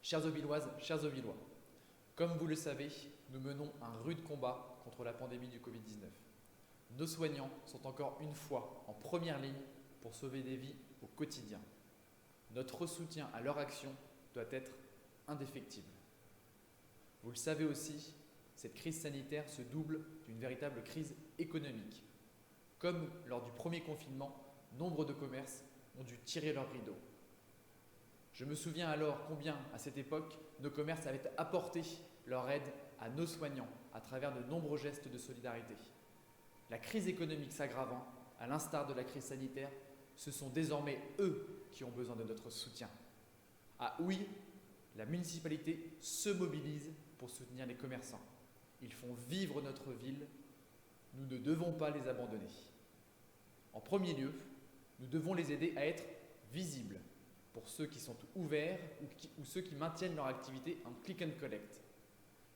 Chères Auvilloises, chers Auvillois, comme vous le savez, nous menons un rude combat contre la pandémie du Covid-19. Nos soignants sont encore une fois en première ligne pour sauver des vies au quotidien. Notre soutien à leur action doit être indéfectible. Vous le savez aussi, cette crise sanitaire se double d'une véritable crise économique. Comme lors du premier confinement, nombre de commerces ont dû tirer leurs rideaux. Je me souviens alors combien, à cette époque, nos commerces avaient apporté leur aide à nos soignants à travers de nombreux gestes de solidarité. La crise économique s'aggravant, à l'instar de la crise sanitaire, ce sont désormais eux qui ont besoin de notre soutien. Ah oui, la municipalité se mobilise pour soutenir les commerçants. Ils font vivre notre ville, nous ne devons pas les abandonner. En premier lieu, nous devons les aider à être visibles pour ceux qui sont ouverts ou ceux qui maintiennent leur activité en click and collect.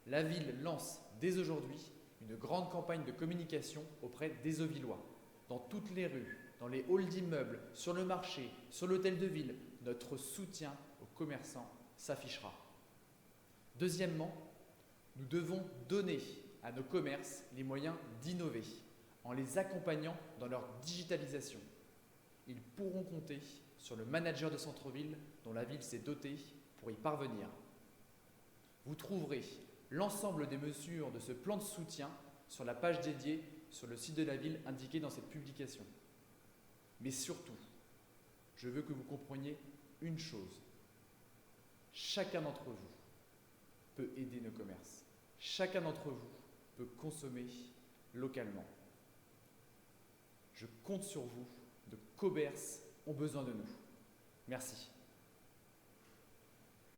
La ville lance dès aujourd'hui une grande campagne de communication auprès des Auvillois. Dans toutes les rues, dans les halls d'immeubles, sur le marché, sur l'hôtel de ville, notre soutien aux commerçants s'affichera. Deuxièmement, nous devons donner à nos commerces les moyens d'innover en les accompagnant dans leur digitalisation. Ils pourront compter sur le manager de centre-ville dont la ville s'est dotée pour y parvenir. Vous trouverez l'ensemble des mesures de ce plan de soutien sur la page dédiée sur le site de la ville indiquée dans cette publication. Mais surtout, je veux que vous compreniez une chose. Chacun d'entre vous peut aider nos commerces. Chacun d'entre vous peut consommer localement. Je compte sur vous. Nos commerces ont besoin de nous. Merci.